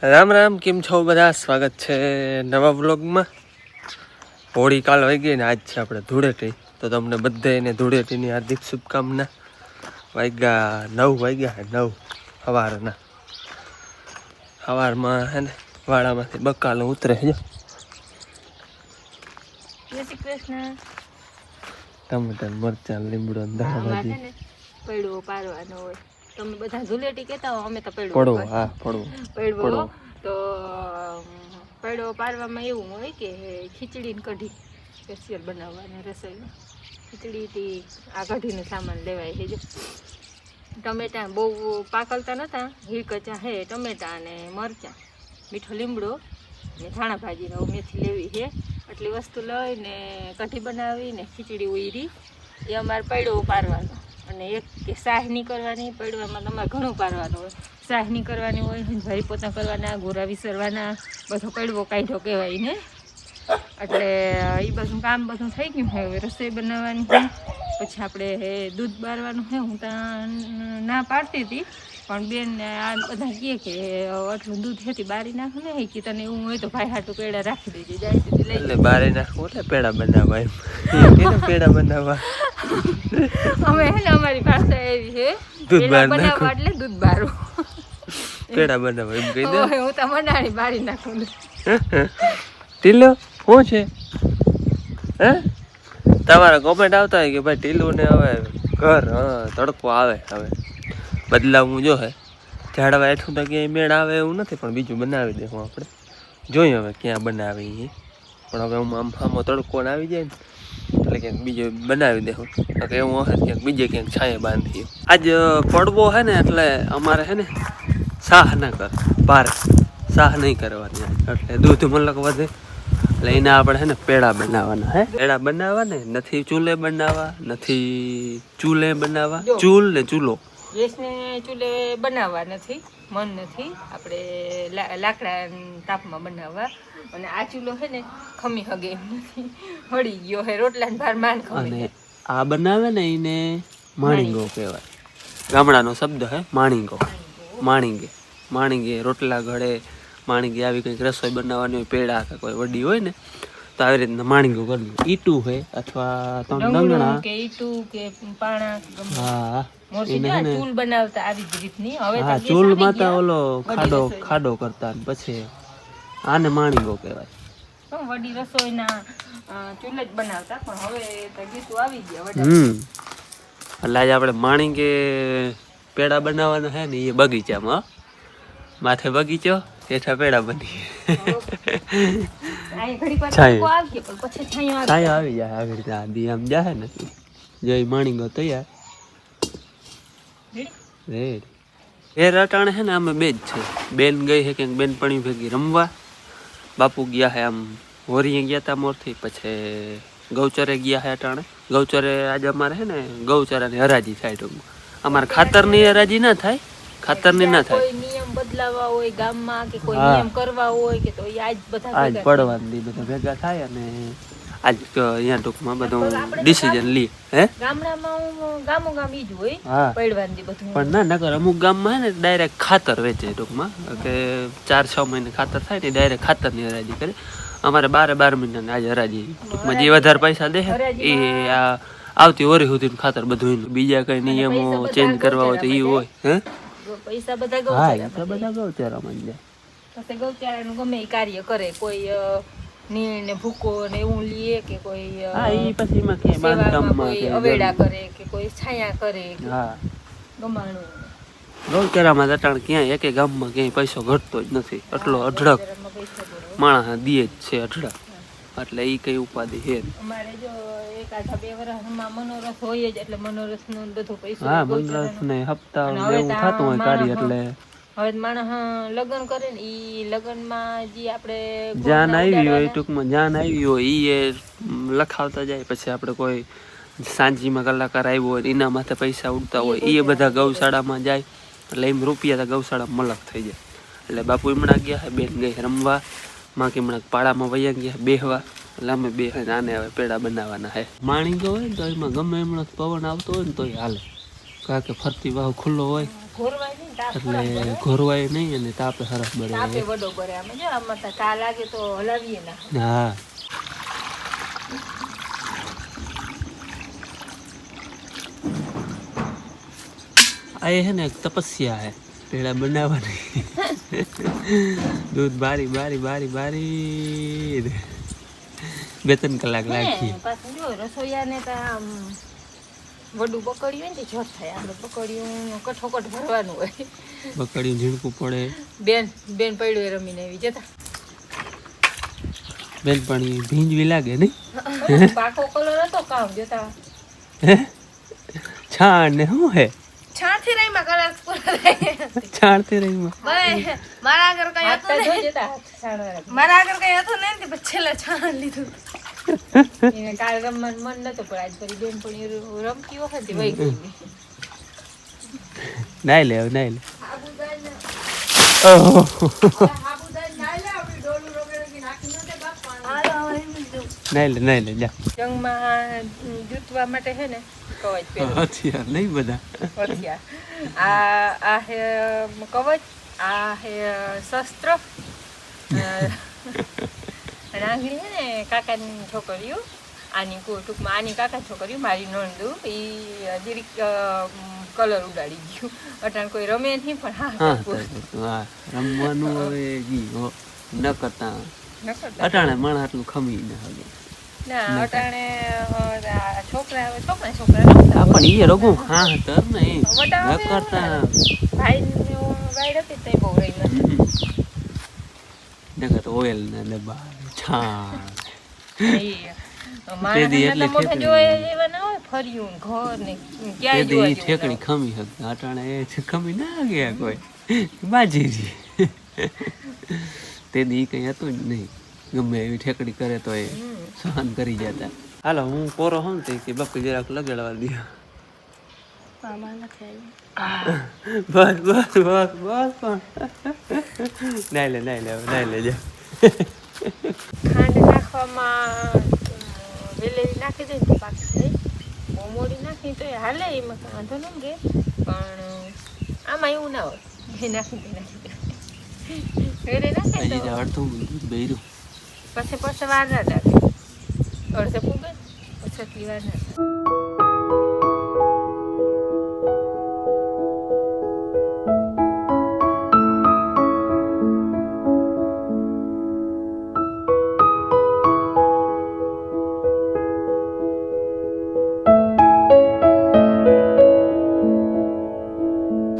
રામ રામ, કેમ છો બધા? સ્વાગત છે નવા વ્લોગમાં. હોળી કાલ વહી ગઈ ને આજ છે આપણે ધૂળેટી, તો તમને બધાને ધૂળેટીની હાર્દિક શુભકામના. વાગ્યા 9 સવારમાં હે ને વાડામાંથી બકાલો ઉતરે છે. જય શ્રી કૃષ્ણ. ટમેટા, મરચાં, લીમડો, દાળભાજી. પડવો પારવાનો હોય. તમે બધા ધૂળેટી કહેતા હો, અમે તો પડવો. હા, પડવો. તો પડવો પારવામાં એવું હોય કે ખીચડીને કઢી સ્પેશિયલ બનાવવાની રસોઈમાં. ખીચડીથી આ કઢીનો સામાન લેવાય છે. જો ટમેટા બહુ પાકલતા નહોતા, હીકચા હે ટમેટા અને મરચાં, મીઠો લીમડો ને ધાણા ભાજીને મેથી લેવી છે. આટલી વસ્તુ લઈને કઢી બનાવીને ખીચડી ઉઈરી એ અમારે પડવો પારવાનો. અને એક કે સાહ નહીં કરવાની, પડવામાં તમારે ઘણું પારવાનું હોય. સાહ નહીં કરવાની હોય, ભાઈ પોતા કરવાના, ગોરા વિસરવાના, બધો પડવો કાઢ્યો કહેવાય ને. એટલે એ બધું કામ બધું થઈ ગયું છે. હવે રસોઈ બનાવવાની છે. પછી આપણે દૂધ બારવાનું છે. હું ત્યાં ના પાડતી હતી, પણ બેન આ બધા કહે કે આટલું દૂધ હેતી બારી નાખું ને, કે તને એવું હોય તો ભાઈ હાટું પેડા રાખી દેજે. જાય એટલે બારે નાખવું એટલે પેડા બનાવવા. એમ પેડા બનાવવા અમે હે ને અમારી ભાષા એવી છે, દૂધ બાર બનાવવા એટલે દૂધ બારવું, પેડા બનાવવા એમ કહી દે. હું તો મનાણી બારી નાખું. ટીલો શું છે હે? તમારા કોમેન્ટ આવતા હોય કે ભાઈ ટીલું ને હવે ઘર તડકો આવે, હવે બદલાવવું જો હે. ઝાડવા હેઠું તો ક્યાંય મેળ આવે એવું નથી, પણ બીજું બનાવી દેવું આપણે. જોઈએ હવે ક્યાં બનાવી. પણ હવે હું આમો તડકો આવી જાય ને એટલે ક્યાંક બીજો બનાવી દેવું. એવું હશે ક્યાંક બીજે ક્યાંક છાંયે બાંધીએ. આજ પડવો હે ને એટલે અમારે હે ને સાહ ના કરે, પારે સાહ નહીં કરવાની. એટલે દૂધ મલક વધે. એટલે એના આપણે હે ને પેડા બનાવવાના. હે પેડા બનાવવા ને નથી ચૂલે બનાવવા, નથી ચૂલે બનાવવા. ચૂલ ને ચૂલો ગેસને ચૂલે બનાવવા નથી, મન નથી. આપણે લાકડા તાપમાં બનાવવા. અને આ ચૂલો છે ને ખમી હગે એમ નથી, હળી ગયો હે રોટલા ને ભાર માન ખમી. અને આ બનાવે ને એને માણીંગો કહેવાય. ગામડાનો શબ્દ હે માણીંગો. માણીંગે રોટલા ઘડે, માણીંગે આવી કંઈક રસોઈ બનાવવાની હોય, પેડા કે કોઈ વડી હોય ને તો આવી રીતના માણીંગો કરવું. ઈટું હોય અથવા ડંગણા કે ઈટું કે પાણા. હા, ચૂલ બનાવતા આવી જ રીતની. હવે હા, ચૂલ માતા ઓલો ખાડો કરતા પછી આને માણીંગો કહેવાય. વડી રસોઈના ચૂલે જ બનાવતા, પણ હવે તો ગીતું આવી ગયા. એટલે આજે આપણે માણીંગે પેડા બનાવવાના છે ને, એ બગીચામાં. માથે બગીચો, હેઠા પેડા બની છાંયો આવી જાય. આવી રીતે આદી આમ જાય ને જય માણીંગો તૈયાર રેડી. એ રટાણે છે ને અમે બે જ છે. બેન ગઈ છે ક્યાંક બેનપણી ભેગી રમવા. બાપુ ગયા છે આમ હોરીએ ગયા તા મોરથી. પછી ગૌચરે ગયા છે અટાણે. ગૌચરે આજે અમારે છે ને ગૌચરાની હરાજી થાય. ટૂંકમાં અમારે ખાતરની હરાજી ના થાય, ખાતરની ના થાય. નિયમ બદલાવા હોય ગામમાં કે કોઈ નિયમ કરવા હોય કે તો આજ બધા આજ પડવાની બધા ભેગા થાય અને આજ અહીંયા ટૂંકમાં બધું ડિસિઝન લે. હે ગામડામાં ગામો ગામ ઈ જ હોય પડવાની બધું. પણ ના નકર અમુક ગામમાં હે ને ડાયરેક્ટ ખાતર વેચે. ટૂંકમાં કે 4-6 મહિને ખાતર થાય ને ડાયરેક્ટ ખાતરની હરાજી કરે. અમારે 12 મહિનાની આજે હરાજી. ટૂંકમાં જે વધારે પૈસા દે એ આવતી વરી સુધી ખાતર બધું. બીજા કઈ નિયમો ચેન્જ કરવા હોય તો એ હોય. હે પૈસા બધા ગૌચરામાં જાય. પછી ગૌચારાનું ગમે એ કાર્ય કરે. કોઈ નીણ ને ભૂકો ને એવું લીએ કે કોઈ પછી એમાં કે બાંધકામમાં કે અવેડા કરે કે કોઈ છાયા કરે. હા, ગમાણું ગૌચરામાં અટાણ ક્યાંય એકે ગામમાં ક્યાંય પૈસો ઘટતો જ નથી. એટલો અઢળક માણસ દીએ જ છે અઢળક. એટલે એ કઈ ઉપાધિ છે. અમારે જો 1-2 વર્ષમાં મનોરથ હોય જ, એટલે મનોરથ નું બધું પૈસા. હા, મનોરથ ને હપ્તા એવું થતું હોય કાર્ય. એટલે હવે માણસ લગ્ન કરે ને ઈ લગ્નમાં જે આપણે જાન આવી હોય, ટૂંકમાં જાન આવી હોય એ લખાવતા જાય. પછી આપણે કોઈ સાંજીમાં કલાકાર આવ્યો હોય એના માથે પૈસા ઉડતા હોય એ બધા ગૌશાળામાં જાય. એટલે એમ રૂપિયા તો ગૌશાળામાં મલક થઈ જાય. એટલે બાપુ હમણાં ગયા છે, બેન ગઈ રમવા, માં કે હમણાં પાડામાં વયા ગયા બેહવા. એટલે અમે બે આને હવે પેડા બનાવવાના છે. માણીંગો હોય ને તો એમાં ગમે હમણાં પવન આવતો હોય ને તો હાલે. કારણ કે ફરતી વાવ ખુલ્લો હોય, ઘોરવાય નહીં, તાપ એટલે ખરાબ બળે. ઘોરવાય નહીં અને તાપે સરસ બળે. તાપે વડો બળે. આમાં જો આમાં તો તા લાગે તો હલાવીએ ના. હા આ એ હે ને એક તપસ્યા હે પેલા બનાવવાની. દૂધ બારી બારી બારી બારી 2-3 કલાક લાગી. હે, પાછું જો રસોઈયાને તો આમ વડું પકડ્યું હોય ને તે જત થાય. આપણે પકડ્યું કઠોકટ ભરવાનું હોય. બકડીયું ઝીણકું પડે. બેન પડ્યું એ રમીને આવી જતા. બેનપણી ભીંજવી લાગે નહીં. પાકો કલર હતો કામ જોતા. હે છાણ ને શું હે છાણથી રહીમાં કલર પૂરા થઈ. છાણતી રહીમાં ભાઈ, મારા આગળ કઈ હાથ હતું તો નહીં. જોતા હાથ સાણવાળા. મારા આગળ કઈ હતું નહીં ને પછી છેલ્લે છાણ લીધું. એને કાલ રમવાનું મન નતું પણ આજ ફરી બેન પણ રમતી વખતે વહી ગઈ. નાઈ લે હવે નાઈ લે. ઓહો નાઈ લે જા. જંગમાં જૂતવા માટે છે ને કવચ પહેરવું. હથિયાર નહીં બધા. હથિયાર. આ હે કવચ, આ હે શસ્ત્ર. અને આંગળી છે ને કાકાની છોકરીઓ, આની ટૂંકમાં આની કાકા છોકરીઓ મારી નણંદુ એ જરીક કલર ઉડાડી ગયું. અટાણ કોઈ રમે નહીં પણ હા હા હા રમવાનું હવે જી હો ન કરતા ન કરતા. અટાણે માણસ આટલું ખમી ના હવે. ના અટાણે છોકરા રમતા. પણ એ રઘુ હા તર ને એ વડા ન કરતા ભાઈ વાઈડ હતી તે બહુ રહી નથી. નકર ઓઇલ ના ડબ્બા છાણ માણસ એટલી મોટા ઠેકડી. જોયા એવા ના હોય ફર્યું ને ઘર ને ક્યાંય તે જોવા દી જેવું ઠેકડી ખમી હતી અટાણે એ ખમી ના ગયા કોઈ બાજી રી. તે દી કઈ હતું જ નહીં. ગમે એવી ઠેકડી કરે તો એ સહન કરી જતા. હાલો હું પોરો હોઉં તે કે બાપુ જરાક લગાડવા દે. આમાં નથી બસ આવ્યું. બસ બસ બસ નાઈ લે જા. ખાંડ નાખવામાં વેલેરી નાખી દે તો પાકી જાય. બહુ મોડી નાખી તો એ હાલે એમાં કાંઈ વાંધો નહીં રે. પણ આમાં એવું ના હોય. એ નાખી દે વેલે નાખે હજી તો અડધું બેર્યું. પછી વાર ના લાગે. અડધે પૂગે પછી એટલી વાર ના લાગે.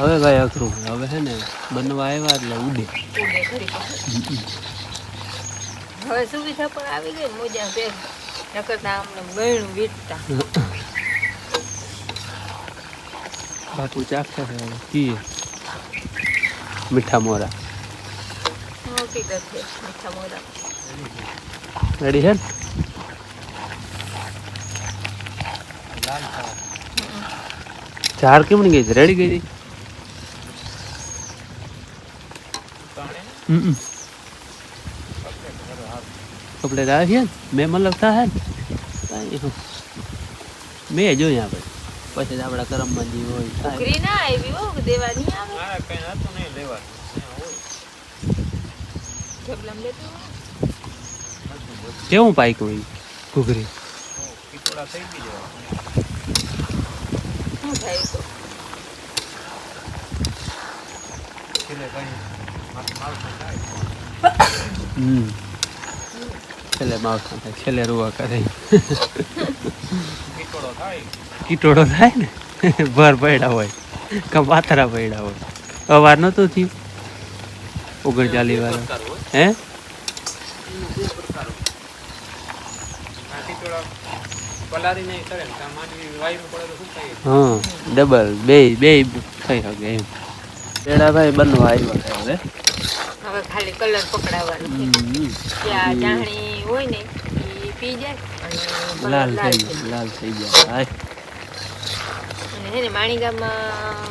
હવે ભાઈ અઘરું હવે હે ને બનવા આવ્યા એટલે ઉડે. ઉડે ઘડી પછી. હવે સુવિધા પણ આવી ગઈ ને મોજા પેર નકરતા આમને ગયણું વીટતા. બાપુ ચાખે છે હવે કીએ મીઠા મોરા હકીકત છે મીઠા મોરા. રેડી છે ને ચાર કેમ ગઈ છે રેડી ગઈ હતી. કપડે રાખીએ ને મેં મતલબ થાય ને મેં જોઈએ આપણે પછી જ આપણા કરમમાં જે હોય થાય. ઘૂઘરી ના આવી હો દેવાની આવે. ઢગલામ લેતું હોય. કેવું પાક્યું એ ઘૂઘરી શું થાય તો છેલ્લે માવઠા થાય છેલ્લે રૂવા કરે કીટોડો થાય ને ભર પડ્યા હોય કે પાથરા પડ્યા હોય. અવાર નતું થયું 39 વાળો હે હા ડબલ બે થઈ શકે એમ. ભાઈ બનવા આવ્યા હવે હવે ખાલી કલર પકડાવવાનો છે. ત્યાં જાહણી હોય ને એ પી જાય અને કલર લાલ લાલ થઈ થઈ લાલ થઈ ગયા હાય. જાય. અને હે ને માણીગામમાં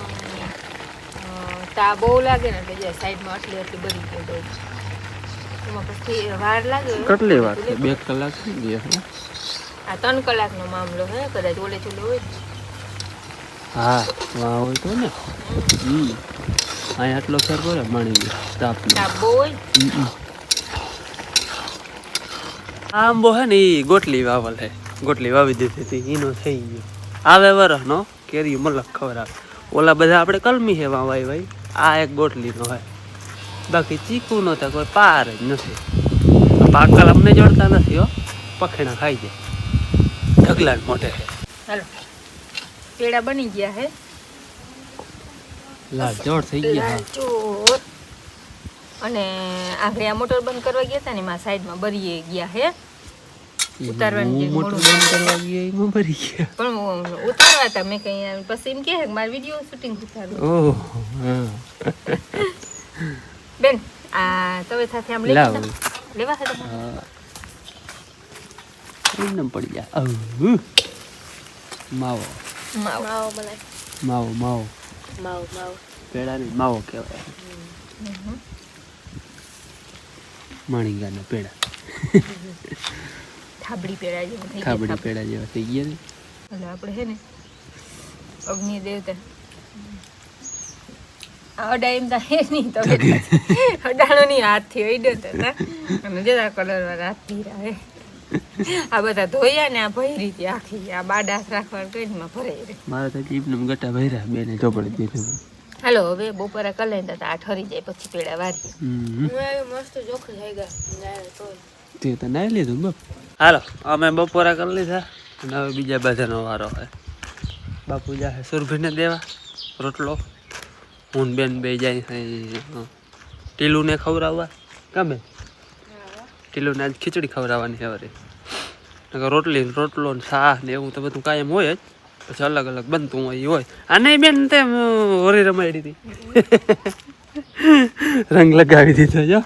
તા બહુ લાગે ને એટલે જે સાઈડમાં આટલી બળી ગયો તો એમાં પછી વાર લાગે. કેટલી વાર 2 કલાક થઈ ગયા. આ 3 કલાકનો મામલો હે કદાચ ઓલે ચૂલે હોય ને. હા વાહ હોય તો ને અહીંયા આટલો ફેર પડે માણી તાપનો ડાબો હોય આંબો હે ને ઈ ગોટલી વાવલ હે ગોટલી વાવી દીધી હતી ઈનો થઈ ગયો આવે વરસનો કેરી મલક ખબર આવે ઓલા બધા આપણે કલમી હે વાવાય ભાઈ આ એક ગોટલીનો હે બાકી ચીકુનો તો કોઈ પાર જ નથી પાકલ અમને જોડતા નથી હો પખેણા ખાઈ જાય ઢગલા મોઢે હે હાલો પેડા બની ગયા હે લાલ જોડ થઈ ગયા હા. ચોર અને આગળ આ મોટર બંધ કરવા ગયા હતા ને માં સાઈડમાં બરીએ ગયા હે ઉતારવાની જે મોટર મોડું બંધ કરવા ગયા એમાં ભરી ગયા પણ ઉતારવા હતા મેં કઈ પછી એમ કે મારે વિડીયો શૂટિંગ ઉતારવું ઓહ હા બેન આ તવે સાથે આમ લઈ લાવ લેવા છે તમારે હા એમને પડી જાય માવો માવો માવો બનાય માવો માવો માવો માવો પેડા ને માવો કહેવાય માણીગાના પેડા થાબડી પેડા જેવું થઈ ખાબડી ગયા પેડા જેવા થઈ ગયા ને એટલે આપણે છે ને અગ્નિ દેવતા અડાઈમતા હે નહીં તો અડાણો ની હાથથી અડ્યો તો અને જરા કલર વાળા હાથ પીરા હે આ બધા ધોયા ને આ ભરી હતી આખી આ બાડાસ રાખવાનું કઈ માં ભરાઈ રહે મારે તો જીભને ગટા ભર્યા બેને ચોપડી દીધું હાલો હવે બપોરે કલાઈ તો આ ઠરી જાય પછી પેડા વારીએ મસ્ત જોખી થઈ ગયા તે તો નાઈ લીધું બાપ હાલો અમે બપોરા કરી લીધા અને હવે બીજા બધાનો વારો હોય બાપુ જાય સુરભીને દેવા રોટલો હું બેન બે જાય ટીલુને ખવડાવવા ગમે ટીલુને આજ ખીચડી ખવડાવવાની હવે રોટલી રોટલો ને શાહ ને એવું તો બધું કાયમ હોય જ પછી અલગ અલગ બનતું હોય આ નહીં બેન તે હોરી રમાડી હતી રંગ લગાવી દીધો જો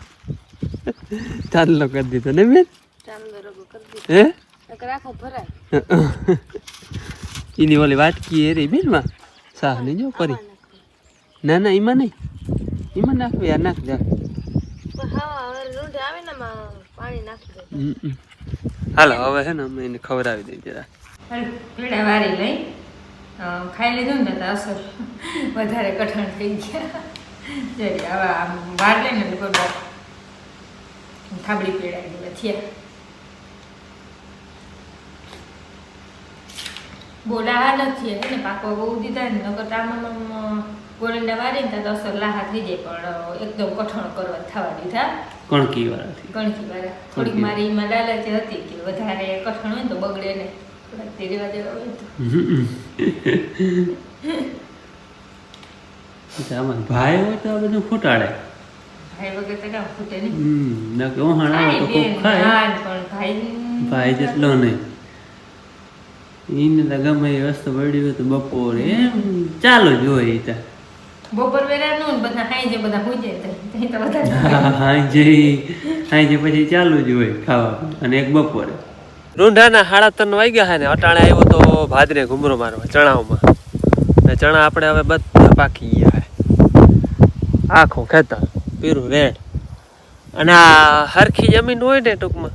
ચાંદલો કરી દીધો ને બેન ચાંદલો રગો કરી દીધો હે નકર આખો ભરાય એની ઓલી વાટકી એ રહી બેન માં શાહ ની જો કરી ના ના એમાં નહીં એમાં નાખવી યાર નાખ જા પણ હા હવે રૂંઢે આવે ને પાણી નાખી દે હાલો હવે છે ને અમે એને ખવડાવી દઈએ જરા હાલો પેડા વારી લઈ ખાઈ લીધું ને તો અસર વધારે કઠણ થઈ ગયા જરી હવે આમ વાર લે ને કોઈ થાબડી પેડા જેવા થયા બોડા હા નથી ને પાકવા બહુ દીધા ને નકર આમાં ગોરંડા વારીને તો અસર લાહા થઈ જાય પણ એકદમ કઠણ કરવા થવા દીધા કણકી વાળાથી કણકી વાળા થોડીક મારી એમાં લાલચ હતી કે વધારે કઠણ હોય તો બગડે ને થોડાક તે રેવા દેવા હોય તો આમાં ભાઈ હોય તો આ બધું ફૂટાડે ભાઈ વગર તો કામ ફૂટે નહીં નકે ઓહાણ આવે તો કોક ખાય પણ ભાઈ ભાઈ જેટલો નહીં એને તો ગમે એ વસ્તુ પડી હોય તો બપોરે એમ ચાલુ જ હોય એ તો બપોર વેરાનું ને બધા હાઈ બધા હોઈ જાય તો વધારે સાંજે પછી ચાલુ જ હોય ખાવા અને એક બપોરે રૂંઢાના 3:30 વાગ્યા છે ને અટાણે આવ્યો તો ભાદરે ઘુમરો મારવા ચણાઓમાં ને ચણા આપણે હવે બધા પાકી ગયા છે આખું ખેતર પીરું રેડ અને આ હરખી જમીન હોય ને ટૂંકમાં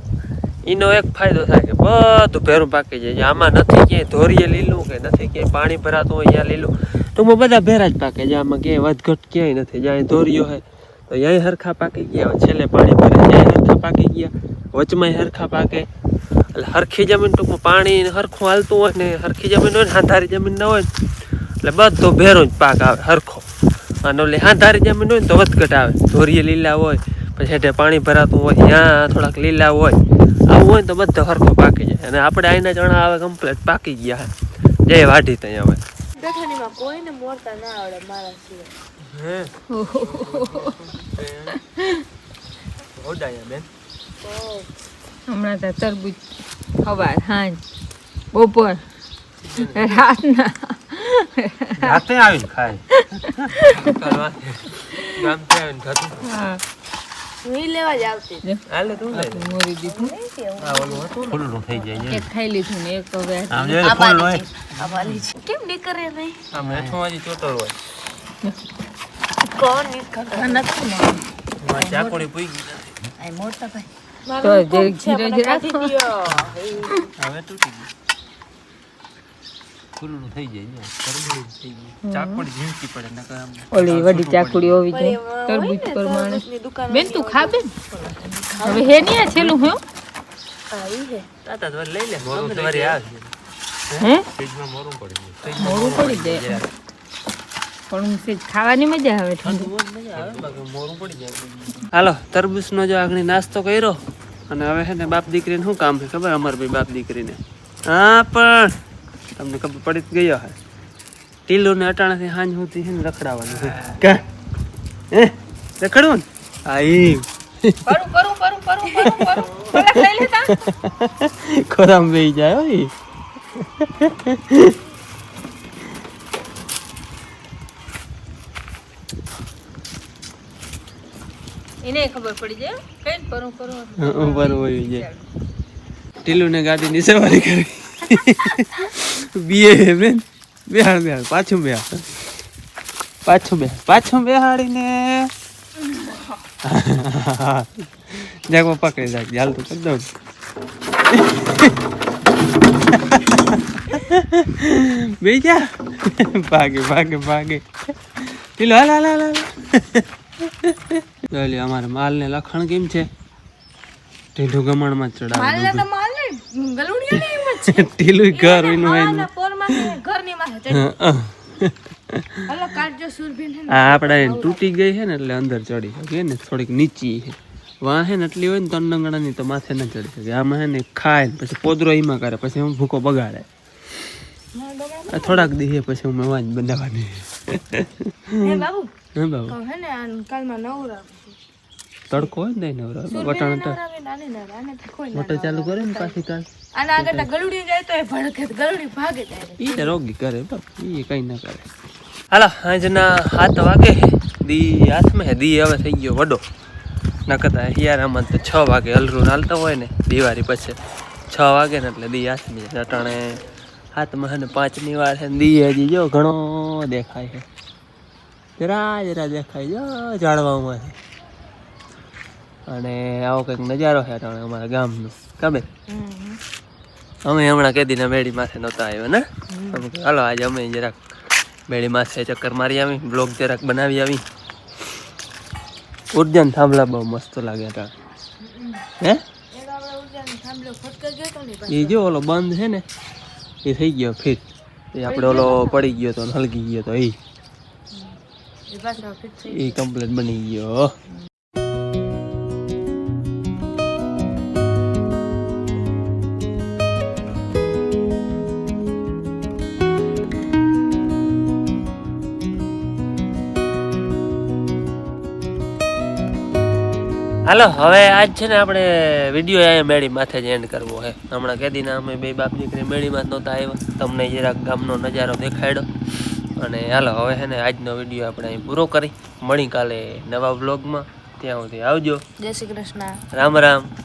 એનો એક ફાયદો થાય કે બધું ભેરું પાકી જાય આમાં નથી ક્યાંય ધોરીએ લીલું કે નથી ક્યાંય પાણી ભરાતું હોય ત્યાં લીલું ટૂંકમાં બધા ભેરા જ પાકે છે આમાં ક્યાંય વધઘટ ક્યાંય નથી જ્યાં ધોરીઓ હોય તો ત્યાંય હરખા પાકી ગયા છેલ્લે પાણી ભરે ત્યાંય હરખા પાકી ગયા વચમાં હરખા પાકે એટલે હરખી જમીન ટૂંકમાં પાણી હરખું હાલતું હોય ને હરખી જમીન હોય ને હાંધારી જમીન ન હોય એટલે બધો ભેરો જ પાક આવે હરખો અને ઓલી હાંધારી જમીન હોય ને તો વધઘટ આવે ધોરીએ લીલા હોય પછી હેઠે પાણી ભરાતું હોય ત્યાં થોડાક લીલા હોય આવું હોય તો બધો હરખો પાકી જાય અને આપણે અહીંના ચણા આવે કમ્પ્લીટ પાકી ગયા જય વાઢી ત્યાં હવે દખણીમાં કોઈને મોરતા ના આવડે મારા સિવાય હમણાં તો તરબૂચ સવાર સાંજ બપોર રાતના રાતે આવીને ખાય ગામથી આવીને ખાતું હા હું લેવા જ આવતી હાલે તું લઈ લે મોરી દીધું આ ઓલું હતું ફૂલનું થઈ જાય એક ખાઈ લીધું ને એક હવે આમ જોઈએ ફૂલ હોય આવાલી છે કેમ નીકળે નહીં આમ હેઠું હજી ચોટર હોય કોણ નીકળે નથી ને માં ચાકોડી પૂઈ ગઈ આ મોટા ભાઈ તો જે ઘીરે જ રાખો હવે તૂટી ગઈ ખુલ્લું થઈ જાય તરબૂચ થઈ જાય ચાકડી ઝીણકી પડે નકર આમ ઓલી વડી ચાકુડી હોવી જોઈએ તરબૂચ પ્રમાણે બેન તું ખા બેન હવે હે નહીં આ છેલ્લું હું તાતા તો લઈ લે મોરું તો વરી આવે હે ફ્રીજમાં મોરું પડી મોરું પડી જાય પણ સેજ ખાવાની મજા આવે ઠંડુ મોરું પડી જાય. હાલો તરબૂચનો જો આગળ નાસ્તો કર્યો અને હવે છે ને બાપ દીકરીને શું કામ છે ખબર અમાર ભાઈ બાપ દીકરીને હા પણ તમને ખબર પડી જ ગયો હે ટીલુને અટાણાથી હાંજ સુધી છે ને રખડાવવાનું છે કા હે રખડવું ને હા ઈ ખોરામ બેહી જાય હો ઈ એને ખબર પડી જાય કઈ પરું ઉપર હોય જાય ટીલુને ગાડીની સવારી કરી બીએ બેન બેહાડ પાછું બેહાડીને જાગો પકડી રાખ હાલ તો કરી દઉં બે જા ભાગે ટીલો હાલ અમારે માલ ને લખણ કેમ છે ઢીઢું ગમણમાં ચડાવે ટીલું ઘર આપડે તૂટી ગઈ છે ને એટલે અંદર ચડી શકે ને થોડીક નીચી છે વાહે ને એટલી હોય ને તનંગણા ની તો માથે ન ચડી શકે આમાં હે ને ખાય ને પછી પોદરો ઈમાં કરે પછી હું ભૂકો બગાડે થોડાક દી પછી હું વાંચ બનાવવાની બાબુ હે બાબુ હે ને કાલમાં નવરા તડકો હોય ને નવરા વટાણા મોટર ચાલુ કરે ને પાછી કાલ આના આગળ ગલુડી જાય તો એ ભડકે ગલુડી ભાગે જાય ઈ તો રોગી કરે બાપ ઈ કઈ ના કરે હાલા હાંજના 7 વાગે દી હાથમાં હે દી હવે થઈ ગયો વડો નકતા હિયારામાં તો 6 વાગે હલરું હાલતા હોય ને દિવાળી પછી 6 વાગે ને એટલે દી હાથમી અટાણે હાથમાં હે ને 5 ની વાર છે દી હજી જો ઘણો દેખાય છે જરા દેખાય જો ઝાડવામાં છે અને આવો કંઈક નજારો છે અટાણે અમારા ગામનો કાબે અમે હમણાં કેદીના મેળી માથે નહોતા આવ્યા ને હાલો આજે અમે જરાક મેળી માથે ચક્કર મારી આવી બ્લોગ જરાક બનાવી આવી ઉર્જન થાંભલા બહુ મસ્ત લાગે અટાણે હે એ જો ઓલો બંધ છે ને એ થઈ ગયો ફિટ એ આપણે ઓલો પડી ગયો તો હલકી ગયો તો એ કમ્પ્લીટ બની ગયો હાલો હવે આજ છે ને આપણે વિડીયો અહીંયા મેળી માથે જ એન્ડ કરવો છે હમણાં કેદીના અમે બે બાપ દીકરી મેળીમાં જ નહોતા આવ્યા તમને જરાક ગામનો નજારો દેખાડ્યો અને હાલો હવે છે ને આજનો વિડીયો આપણે અહીં પૂરો કરી મળી કાલે નવા બ્લોગમાં ત્યાં સુધી આવજો જય શ્રી કૃષ્ણ રામ રામ